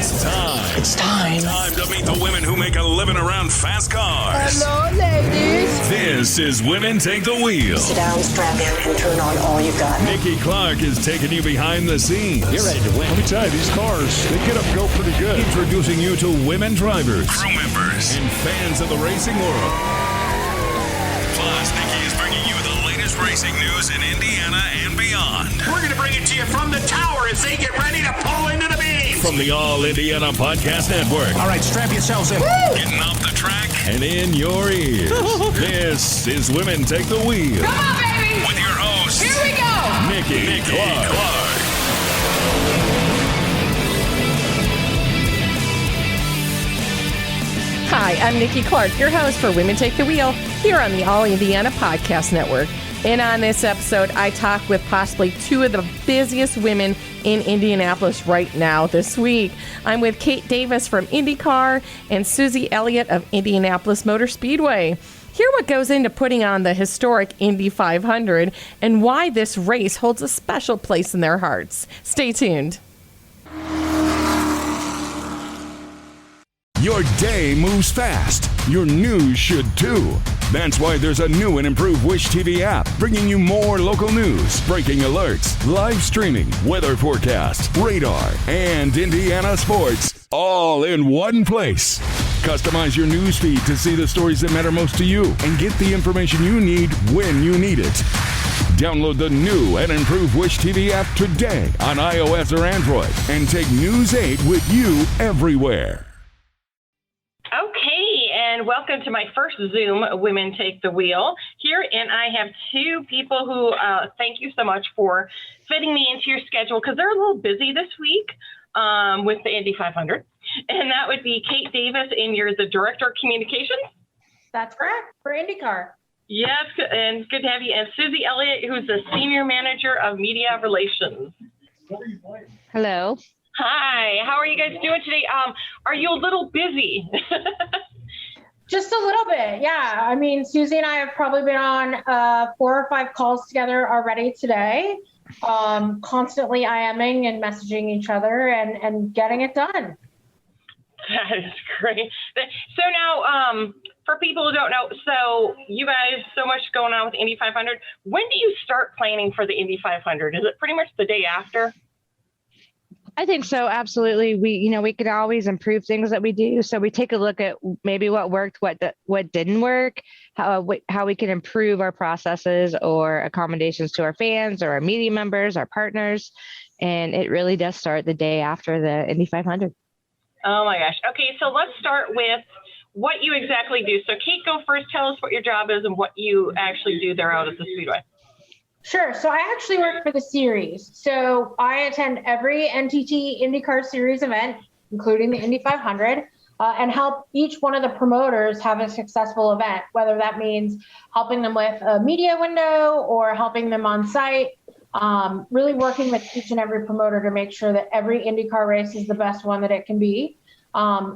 It's time. It's time. Time to meet the women who make a living around fast cars. Hello, ladies. This is Women Take the Wheel. Sit down, strap in, and turn on all you got. Nikki Clark is taking you behind the scenes. You're ready to win. Let me tell you, these cars, they get up and go pretty good. Introducing you to women drivers, crew members, and fans of the racing world. Plus, Nikki is bringing you the latest racing news in Indiana and beyond. We're going to bring it to you from the tower as they get ready to pull into the beams. From the All Indiana Podcast Network. All right, strap yourselves in. Getting off the track and in your ears. This is Women Take the Wheel. Come on, baby. With your host, Here we go. Nikki Clark. Hi, I'm Nikki Clark, your host for Women Take the Wheel here on the All Indiana Podcast Network. And on this episode, I talk with possibly two of the busiest women in Indianapolis right now this week. I'm with Kate Davis from IndyCar and Suzi Elliot of Indianapolis Motor Speedway. Hear what goes into putting on the historic Indy 500 and why this race holds a special place in their hearts. Stay tuned. Your day moves fast. Your news should too. That's why there's a new and improved Wish TV app bringing you more local news, breaking alerts, live streaming, weather forecast, radar, and Indiana sports all in one place. Customize your news feed to see the stories that matter most to you and get the information you need when you need it. Download the new and improved Wish TV app today on iOS or Android and take News 8 with you everywhere. Okay, and welcome to my first Zoom Women Take the Wheel here, and I have two people who thank you so much for fitting me into your schedule because they're a little busy this week with the Indy 500, and that would be Kate Davis, and you're the Director of Communications. That's correct, for IndyCar. Yes, and good to have you, and Suzi Elliot, who's the Senior Manager of Media Relations. Hello. Hi, how are you guys doing today? Are you a little busy? Just a little bit, yeah. I mean, Suzi and I have probably been on 4 or 5 calls together already today, constantly IMing and messaging each other and getting it done. That is great. So now, for people who don't know, so you guys, so much going on with Indy 500. When do you start planning for the Indy 500? Is it pretty much the day after? I think so. Absolutely. We could always improve things that we do. So we take a look at maybe what worked, what didn't work, how we can improve our processes or accommodations to our fans or our media members, our partners. And it really does start the day after the Indy 500. Oh my gosh. Okay. So let's start with what you exactly do. So Kate, go first. Tell us what your job is and what you actually do there out at the Speedway. Sure. So I actually work for the series. So I attend every NTT IndyCar Series event, including the Indy 500, and help each one of the promoters have a successful event, whether that means helping them with a media window or helping them on site, really working with each and every promoter to make sure that every IndyCar race is the best one that it can be.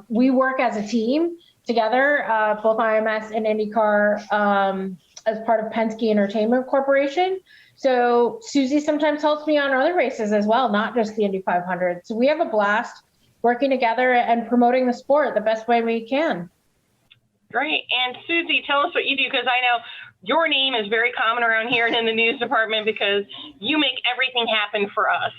We work as a team together, both IMS and IndyCar, as part of Penske Entertainment Corporation. So Suzi sometimes helps me on other races as well, not just the Indy 500. So we have a blast working together and promoting the sport the best way we can. Great. And Suzi, tell us what you do, because I know your name is very common around here and in the news department because you make everything happen for us.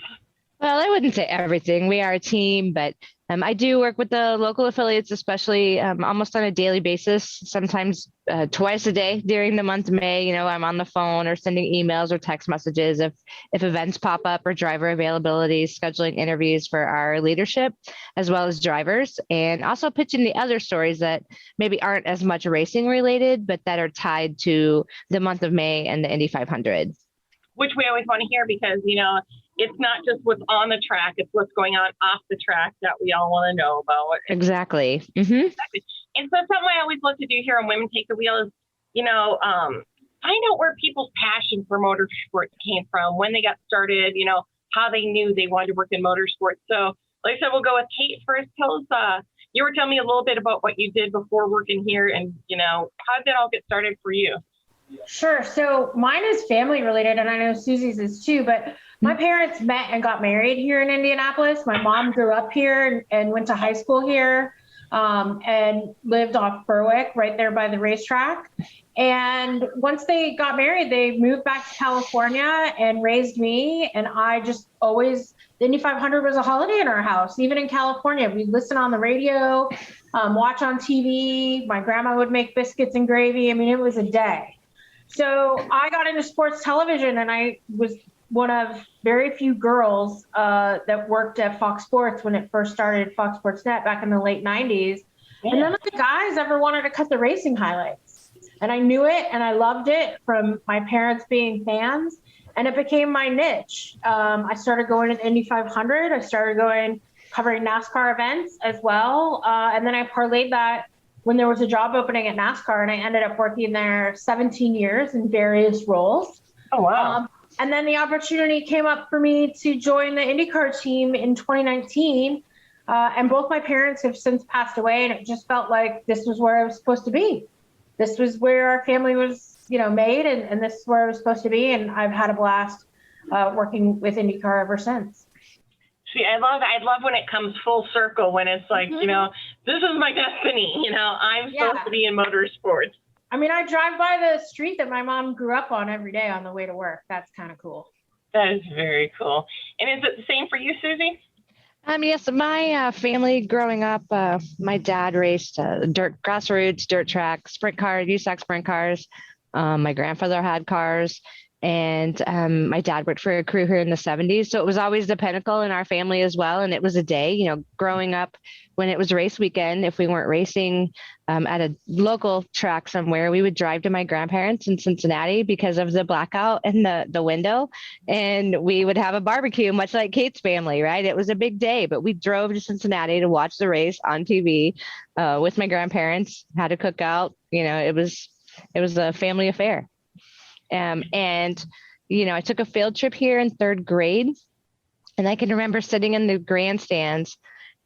Well, I wouldn't say everything. We are a team, but I do work with the local affiliates, especially almost on a daily basis, sometimes twice a day during the month of May. I'm on the phone or sending emails or text messages if events pop up or driver availability, scheduling interviews for our leadership as well as drivers, and also pitching the other stories that maybe aren't as much racing related, but that are tied to the month of May and the Indy 500. Which we always want to hear because, it's not just what's on the track, it's what's going on off the track that we all want to know about. Exactly. Mm-hmm. Exactly. And so something I always love to do here on Women Take the Wheel is, find out where people's passion for motorsports came from, when they got started, how they knew they wanted to work in motorsports. So like I said, we'll go with Kate first. Tell us, you were telling me a little bit about what you did before working here and, how did it all get started for you? Sure. So mine is family related, and I know Suzi's is too, but My parents met and got married here in Indianapolis. My mom grew up here and went to high school here, and lived off Berwick, right there by the racetrack. And once they got married, they moved back to California and raised me. And I just always, the Indy 500 was a holiday in our house, even in California. We'd listen on the radio, watch on TV. My grandma would make biscuits and gravy. I mean, it was a day. So I got into sports television, and I was one of very few girls that worked at Fox Sports when it first started, Fox Sports Net, back in the late 90s. Yeah. And none of the guys ever wanted to cut the racing highlights. And I knew it, and I loved it from my parents being fans, and it became my niche. I started going to the Indy 500. I started covering NASCAR events as well. And then I parlayed that when there was a job opening at NASCAR, and I ended up working there 17 years in various roles. Oh, wow. And then the opportunity came up for me to join the IndyCar team in 2019. And both my parents have since passed away, and it just felt like this was where I was supposed to be. This was where our family was, made, and this is where I was supposed to be. And I've had a blast working with IndyCar ever since. See, I love when it comes full circle, when it's like, this is my destiny. I'm supposed to be in motorsports. I mean, I drive by the street that my mom grew up on every day on the way to work. That's kind of cool. That is very cool. And is it the same for you, Susie? Yes, my family growing up, my dad raced grassroots, dirt track, sprint cars, USAC sprint cars. My grandfather had cars, and my dad worked for a crew here in the 70s. So it was always the pinnacle in our family as well. And it was a day, growing up when it was race weekend, if we weren't racing at a local track somewhere, we would drive to my grandparents in Cincinnati because of the blackout in the window. And we would have a barbecue, much like Kate's family, right? It was a big day, but we drove to Cincinnati to watch the race on TV with my grandparents, had a cookout. It was a family affair. And I took a field trip here in third grade, and I can remember sitting in the grandstands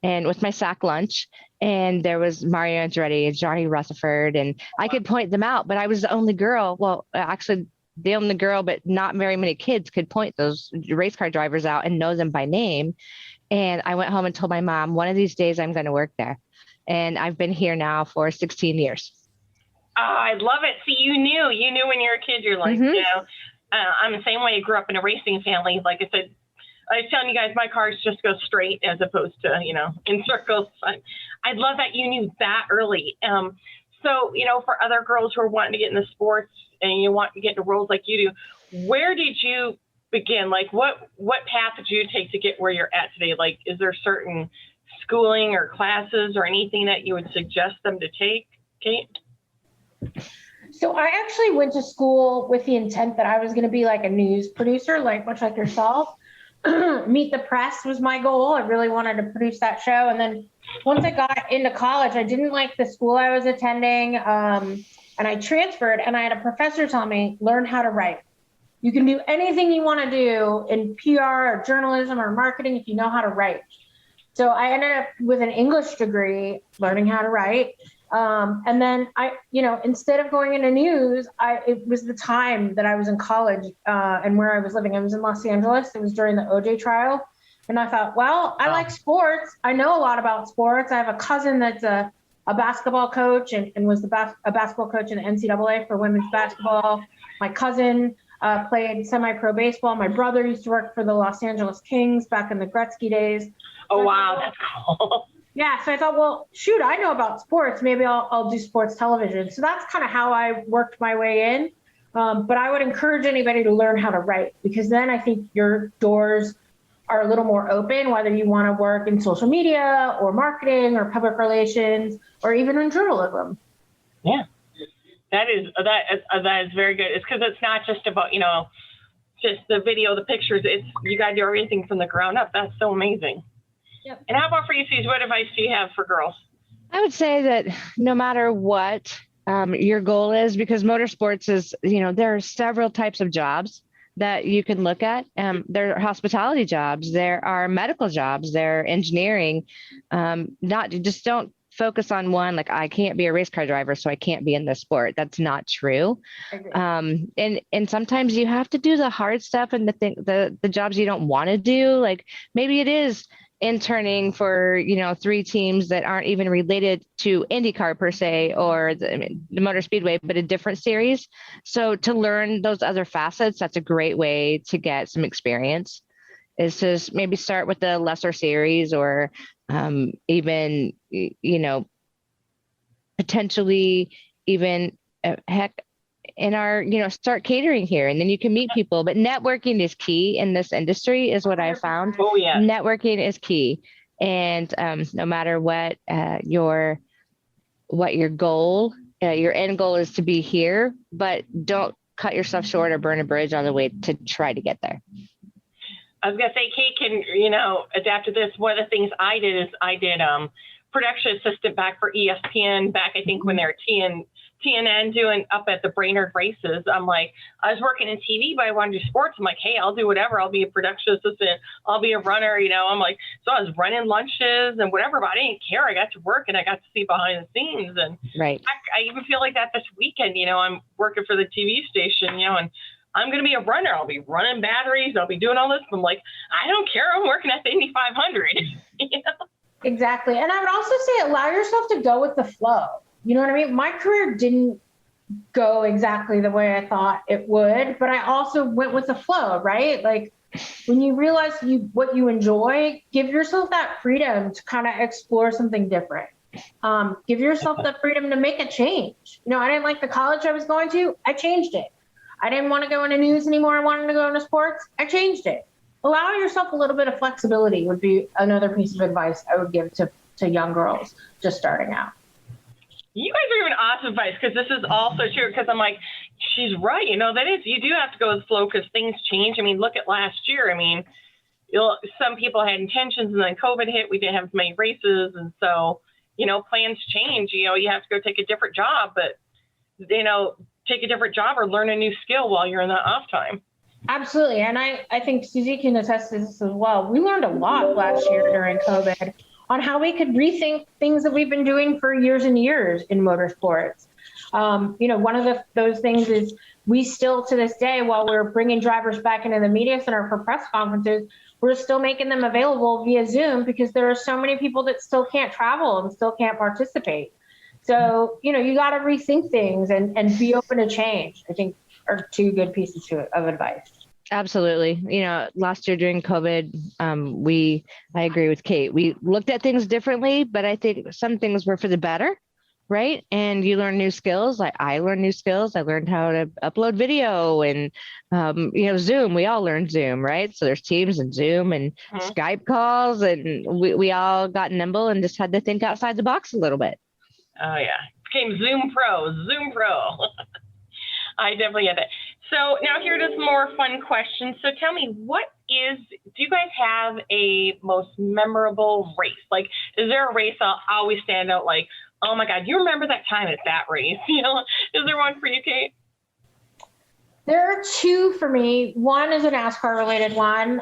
and with my sack lunch, and there was Mario Andretti and Johnny Rutherford, and I could point them out, but I was the only girl. Well, actually the only girl, but not very many kids could point those race car drivers out and know them by name. And I went home and told my mom, one of these days I'm going to work there. And I've been here now for 16 years. Oh, I love it. See, you knew when you were a kid, you're like, I'm the same way. I grew up in a racing family. Like I said, I was telling you guys, my cars just go straight as opposed to, in circles. I love that you knew that early. So, for other girls who are wanting to get into sports and you want to get into roles like you do, where did you begin? Like, what path did you take to get where you're at today? Like, is there certain schooling or classes or anything that you would suggest them to take, Kate? So I actually went to school with the intent that I was going to be like a news producer, much like yourself. Meet the Press was my goal. I really wanted to produce that show. And then once I got into college, I didn't like the school I was attending. And I transferred, and I had a professor tell me, learn how to write. You can do anything you want to do in PR or journalism or marketing if you know how to write. So I ended up with an English degree, learning how to write. And then instead of going into news, it was the time that I was in college and where I was living. I was in Los Angeles. It was during the OJ trial. And I thought, well, I like sports. I know a lot about sports. I have a cousin that's a basketball coach and was a basketball coach in the NCAA for women's basketball. My cousin played semi-pro baseball. My brother used to work for the Los Angeles Kings back in the Gretzky days. Oh, wow. That's cool. Yeah, so I thought, well, shoot, I know about sports. Maybe I'll do sports television. So that's kind of how I worked my way in. But I would encourage anybody to learn how to write, because then I think your doors are a little more open, whether you want to work in social media or marketing or public relations or even in journalism. Yeah, that is very good. It's because it's not just about, just the video, the pictures. It's you got to do everything from the ground up. That's so amazing. Yep. And how about for you, Suze? What advice do you have for girls? I would say that no matter what your goal is, because motorsports is, there are several types of jobs that you can look at. There are hospitality jobs, there are medical jobs, there are engineering. Don't focus on one, like I can't be a race car driver, so I can't be in this sport. That's not true. And sometimes you have to do the hard stuff and the jobs you don't want to do. Like maybe it is interning for, 3 teams that aren't even related to IndyCar per se, or the Motor Speedway, but a different series. So to learn those other facets, that's a great way to get some experience, is to maybe start with the lesser series, or even, potentially even in our, start catering here, and then you can meet people. But networking is key in this industry, is what I found. Oh, yeah. Networking is key. And no matter what your goal, your end goal is to be here, but don't cut yourself short or burn a bridge on the way to try to get there. I was going to say, Kate can, adapt to this. One of the things I did production assistant back for ESPN back, I think, when they were TNN doing up at the Brainerd races. I'm like, I was working in TV, but I wanted to do sports. I'm like, hey, I'll do whatever. I'll be a production assistant. I'll be a runner. I'm like, so I was running lunches and whatever, but I didn't care. I got to work and I got to see behind the scenes. And right. I even feel like that this weekend. I'm working for the TV station, and I'm going to be a runner. I'll be running batteries. I'll be doing all this. I'm like, I don't care. I'm working at the Indy 500. Exactly. And I would also say allow yourself to go with the flow. You know what I mean? My career didn't go exactly the way I thought it would, but I also went with the flow, right? Like when you realize what you enjoy, give yourself that freedom to kind of explore something different. Give yourself the freedom to make a change. I didn't like the college I was going to. I changed it. I didn't want to go into news anymore. I wanted to go into sports. I changed it. Allow yourself a little bit of flexibility would be another piece of advice I would give to young girls just starting out. You guys are giving awesome advice, because this is also true, because I'm like, she's right. That is, you do have to go with the flow because things change. Look at last year. Some people had intentions and then COVID hit. We didn't have as many races. And so, plans change. You have to go take a different job, but, take a different job or learn a new skill while you're in the off time. Absolutely. And I think Suzi can attest to this as well. We learned a lot last year during COVID on how we could rethink things that we've been doing for years and years in motorsports. One of those things is we still, to this day, while we're bringing drivers back into the media center for press conferences, we're still making them available via Zoom, because there are so many people that still can't travel and still can't participate. So, you got to rethink things and be open to change, I think, are 2 good pieces of advice. Absolutely. Last year during COVID, I agree with Kate. We looked at things differently, but I think some things were for the better, right? And you learn new skills. Like I learned new skills. I learned how to upload video and, Zoom. We all learned Zoom, right? So there's Teams and Zoom and Skype calls, and we all got nimble and just had to think outside the box a little bit. Oh, yeah. Became Zoom Pro. I definitely get that. So now here are some more fun questions. So tell me, do you guys have a most memorable race? Like, is there a race I'll always stand out like, oh my God, you remember that time at that race? Is there one for you, Kate? There are 2 for me. One is a NASCAR related one.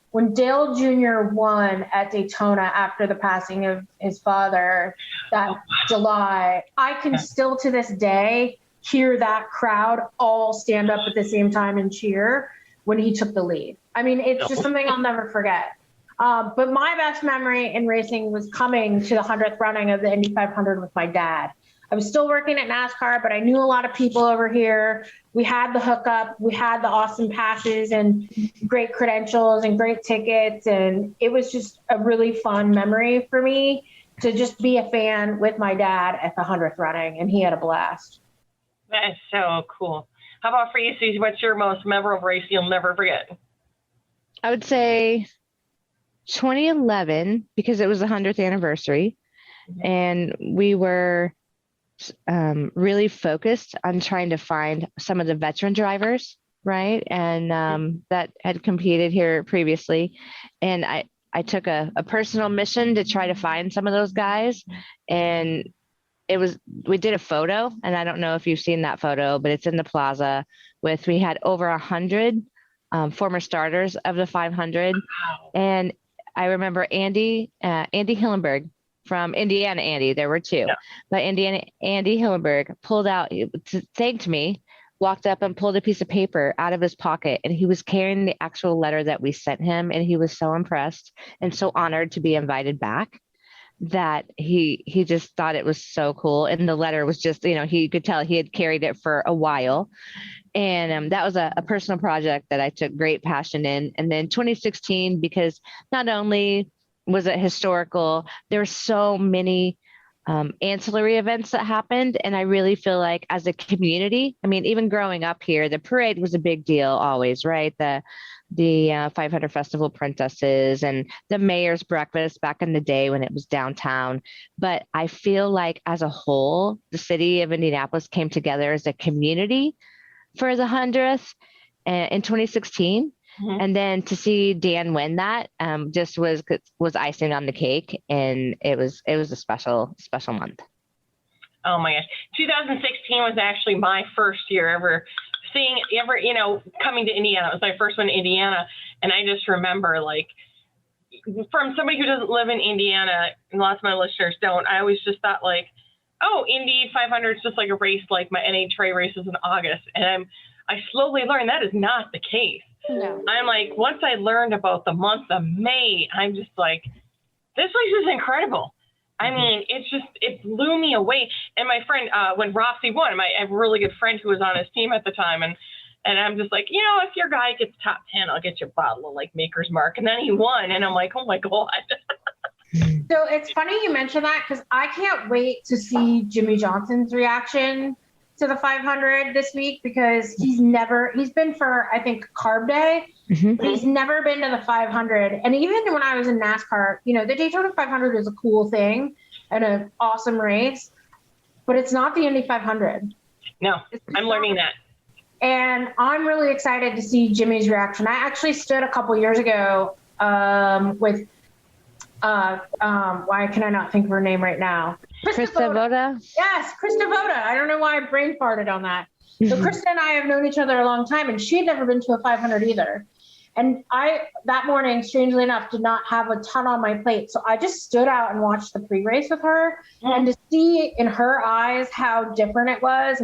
When Dale Jr. won at Daytona after the passing of his father that July, I can still to this day hear that crowd all stand up at the same time and cheer when he took the lead. It's just something I'll never forget. But my best memory in racing was coming to the 100th running of the Indy 500 with my dad. I was still working at NASCAR, but I knew a lot of people over here. We had the hookup, we had the awesome passes and great credentials and great tickets. And it was just a really fun memory for me to just be a fan with my dad at the 100th running. And he had a blast. That is so cool. How about for you, Suzi? What's your most memorable race you'll never forget? I would say 2011, because it was the 100th anniversary. And we were really focused on trying to find some of the veteran drivers, right? And that had competed here previously. And I took a personal mission to try to find some of those guys. And we did a photo, and I don't know if you've seen that photo, but it's in the plaza we had over 100 former starters of the 500. Wow. And I remember Andy Hillenberg from Indiana Andy. There were two, but Indiana Andy Hillenberg pulled out, thanked me, walked up and pulled a piece of paper out of his pocket, and he was carrying the actual letter that we sent him. And he was so impressed and so honored to be invited back that he just thought it was so cool. And the letter was just, he could tell he had carried it for a while. And that was a personal project that I took great passion in. And then 2016, because not only was it historical, there were so many ancillary events that happened. And I really feel like as a community, I mean, even growing up here, the parade was a big deal always, right? The 500 Festival Princesses and the mayor's breakfast back in the day when it was downtown. But I feel like as a whole, the city of Indianapolis came together as a community for the 100th in 2016. Mm-hmm. And then to see Dan win that just was icing on the cake. And it was a special month. Oh my gosh. 2016 was actually my first year ever coming to Indiana. It was my first one in Indiana. And I just remember, like, from somebody who doesn't live in Indiana, and lots of my listeners don't, I always just thought, like, oh, Indy 500 is just like a race like my NHRA races in August. And I slowly learned that is not the case. No. I'm like, once I learned about the month of May, I'm just like, this place is incredible. I mean, it blew me away. And my friend, when Rossi won, I have a really good friend who was on his team at the time. And I'm just like, if your guy gets top 10, I'll get you a bottle of, like, Maker's Mark. And then he won. And I'm like, oh my God. So it's funny you mentioned that, because I can't wait to see Jimmy Johnson's reaction to the 500 this week, because he's been for, I think, Carb Day, but he's never been to the 500. And even when I was in NASCAR, the Daytona 500 is a cool thing and an awesome race, but it's not the Indy 500. No, I'm learning that. And I'm really excited to see Jimmy's reaction. I actually stood a couple years ago with why can I not think of her name right now? Krista Voda? Yes, Krista Voda. I don't know why I brain farted on that. So Krista and I have known each other a long time, and she had never been to a 500 either. And I, that morning, strangely enough, did not have a ton on my plate. So I just stood out and watched the pre-race with her, and to see in her eyes how different it was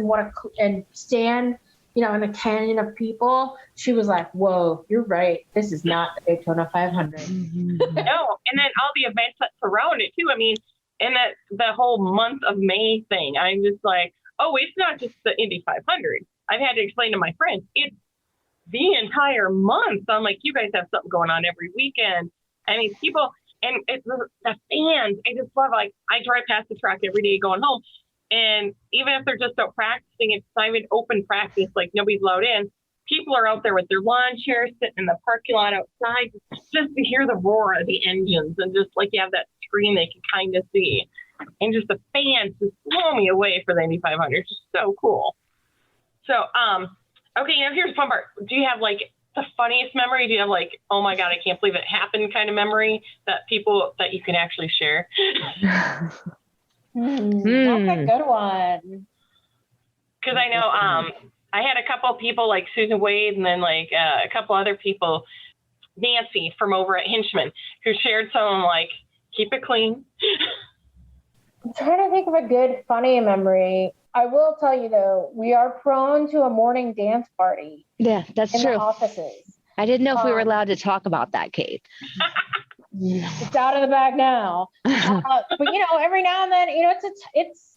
and stand, in a canyon of people, she was like, whoa, you're right. This is not the Daytona 500. No, and then all the events that surround it too. I mean, and the whole month of May thing, I'm just like, oh, it's not just the Indy 500. I've had to explain to my friends, it's the entire month. So I'm like, you guys have something going on every weekend. I mean, people, and it's the fans, I just love, like, I drive past the track every day going home. And even if they're just out practicing, it's not even open practice, like nobody's allowed in. People are out there with their lawn chairs, sitting in the parking lot outside, just to hear the roar of the engines, and just like you have that screen they can kind of see. And just the fans just blow me away for the Indy 500. It's just so cool. So, okay, now here's the fun part. Do you have, like, the funniest memory? Do you have, like, oh my God, I can't believe it happened kind of memory that you can actually share? That's a good one. Because I know I had a couple of people like Susan Wade, and then like a couple other people, Nancy from over at Hinchman, who shared some, like, keep it clean. I'm trying to think of a good funny memory. I will tell you though, we are prone to a morning dance party. Yeah, that's in true. The offices. I didn't know if we were allowed to talk about that, Kate. It's out of the bag now. But every now and then, it's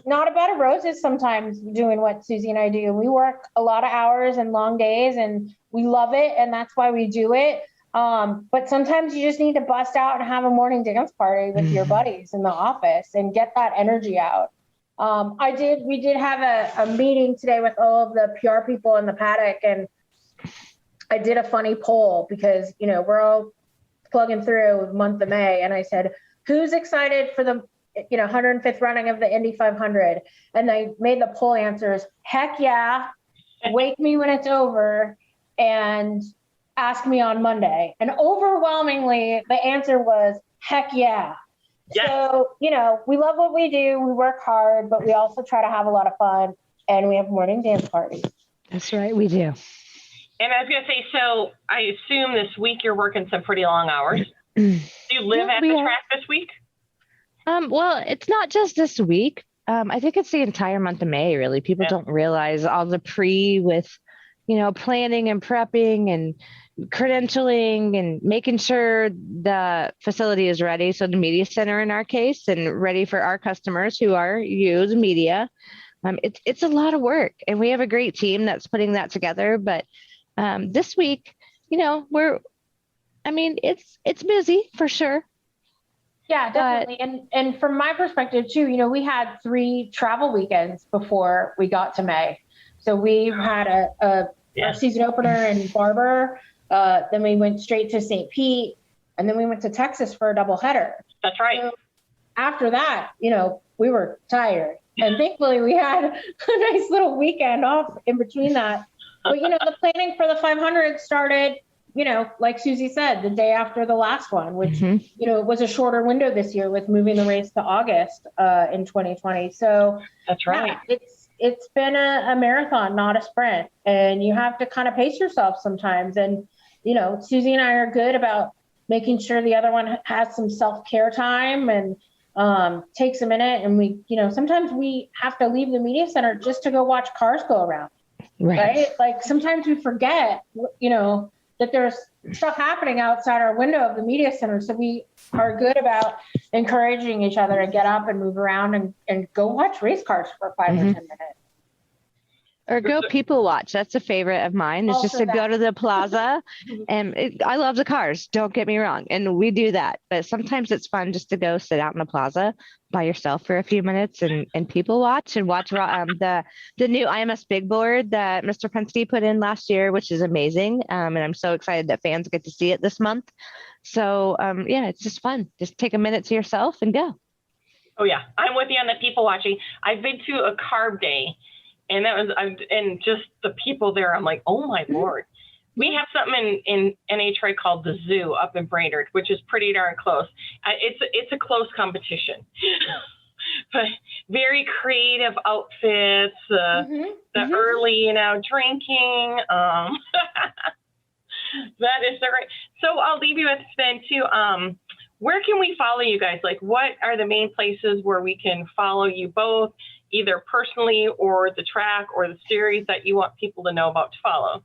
not a bed of roses sometimes doing what Susie and I do. We work a lot of hours and long days, and we love it, and that's why we do it. But sometimes you just need to bust out and have a morning dance party with your buddies in the office and get that energy out. We did have a meeting today with all of the PR people in the paddock, and I did a funny poll because, we're all plugging through the month of May. And I said, who's excited for the 105th running of the Indy 500? And I made the poll answers, heck yeah, wake me when it's over, and ask me on Monday. And overwhelmingly, the answer was, heck yeah. Yes. So, we love what we do. We work hard, but we also try to have a lot of fun, and we have morning dance parties. That's right, we do. And I was going to say, so I assume this week you're working some pretty long hours. Do you live at the track this week? Well, it's not just this week. I think it's the entire month of May, really. People don't realize all the planning and prepping and credentialing and making sure the facility is ready. So the media center in our case, and ready for our customers who are you, the media. It's a lot of work, and we have a great team that's putting that together. But this week, it's busy for sure. Yeah, definitely. And from my perspective too, we had 3 travel weekends before we got to May. So we had a season opener in Barber. Then we went straight to St. Pete, and then we went to Texas for a doubleheader. That's right. So after that, we were tired. And thankfully we had a nice little weekend off in between that. But, the planning for the 500 started, like Suzi said, the day after the last one, which, it was a shorter window this year with moving the race to August in 2020. So that's right. Yeah, it's been a marathon, not a sprint. And you have to kind of pace yourself sometimes. And, Suzi and I are good about making sure the other one has some self-care time and takes a minute. And we, sometimes we have to leave the media center just to go watch cars go around. Right? Like sometimes we forget, that there's stuff happening outside our window of the media center. So we are good about encouraging each other to get up and move around and go watch race cars for 5 or 10 minutes. Or go people watch. That's a favorite of mine. Is just to go to the plaza. And I love the cars. Don't get me wrong. And we do that. But sometimes it's fun just to go sit out in the plaza by yourself for a few minutes and people watch the new IMS big board that Mr. Penske put in last year, which is amazing. And I'm so excited that fans get to see it this month. So it's just fun. Just take a minute to yourself and go. Oh yeah, I'm with you on the people watching. I've been to a carb day. And and just the people there, I'm like, oh my Lord. We have something in NHRA called the Zoo up in Brainerd, which is pretty darn close. It's a close competition, but very creative outfits, the early, drinking. That is the right. So I'll leave you with then too. Where can we follow you guys? Like, what are the main places where we can follow you both, either personally or the track or the series that you want people to know about to follow?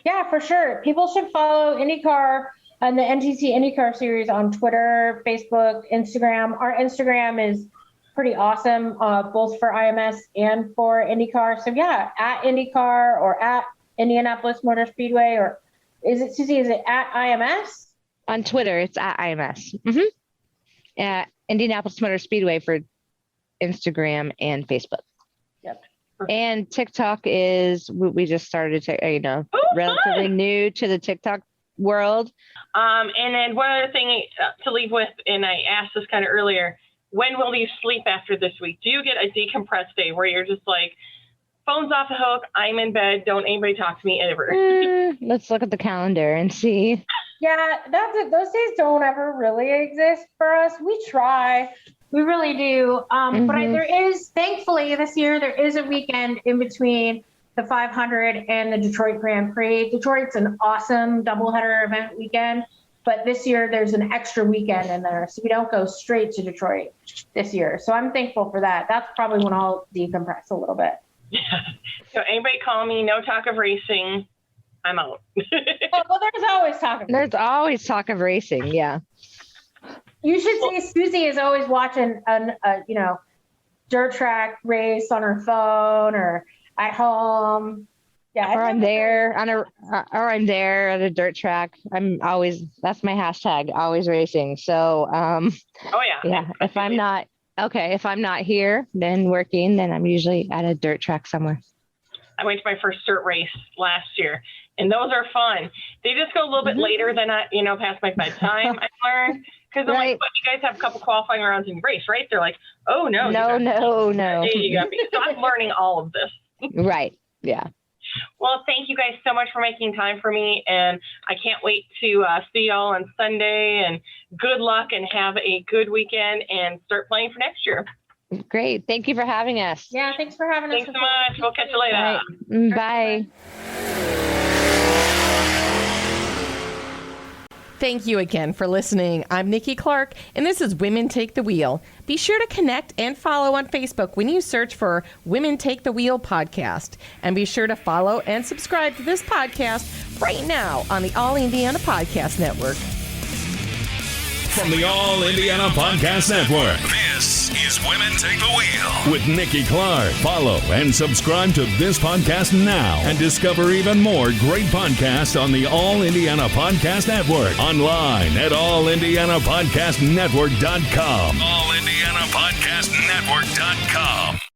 Yeah, for sure. People should follow IndyCar and the NTT IndyCar series on Twitter, Facebook, Instagram. Our Instagram is pretty awesome, both for IMS and for IndyCar. So yeah, at IndyCar or at Indianapolis Motor Speedway, or is it, Suzi, is it at IMS? On Twitter, it's at IMS. At Indianapolis Motor Speedway for Instagram and Facebook. Yep. And TikTok is, we just started to, relatively new to the TikTok world. And then one other thing to leave with, and I asked this kind of earlier, when will you sleep after this week? Do you get a decompressed day where you're just like, phone's off the hook, I'm in bed, don't anybody talk to me ever? Let's look at the calendar and see. Yeah, that's it. Those days don't ever really exist for us. We try. We really do. But there is, thankfully, this year, there is a weekend in between the 500 and the Detroit Grand Prix. Detroit's an awesome doubleheader event weekend, but this year there's an extra weekend in there. So we don't go straight to Detroit this year. So I'm thankful for that. That's probably when I'll decompress a little bit. Yeah. So anybody call me, no talk of racing, I'm out. Well, there's always talk of racing. There's always talk of racing, yeah. You should see Suzi is always watching a dirt track race on her phone or at home. Yeah, or I'm there at a dirt track. That's my hashtag, always racing. So yeah. If I'm not here, then working, then I'm usually at a dirt track somewhere. I went to my first dirt race last year, and those are fun. They just go a little bit later than past my bedtime. I learned because I'm like, but you guys have a couple qualifying rounds in race, right? They're like, oh no, no. You got me. So I'm learning all of this. Right. Yeah. Well, thank you guys so much for making time for me, and I can't wait to see y'all on Sunday. And good luck, and have a good weekend, and start playing for next year. Great. Thank you for having us. Yeah, thanks for having us. Thanks so much. We'll catch you later. Bye. Thank you again for listening. I'm Nikki Clark, and this is Women Take the Wheel. Be sure to connect and follow on Facebook when you search for Women Take the Wheel podcast. And be sure to follow and subscribe to this podcast right now on the All Indiana Podcast Network. From the All Indiana Podcast Network, this is Women Take the Wheel with Nikki Clark. Follow and subscribe to this podcast now and discover even more great podcasts on the All Indiana Podcast Network. Online at allindianapodcastnetwork.com. allindianapodcastnetwork.com.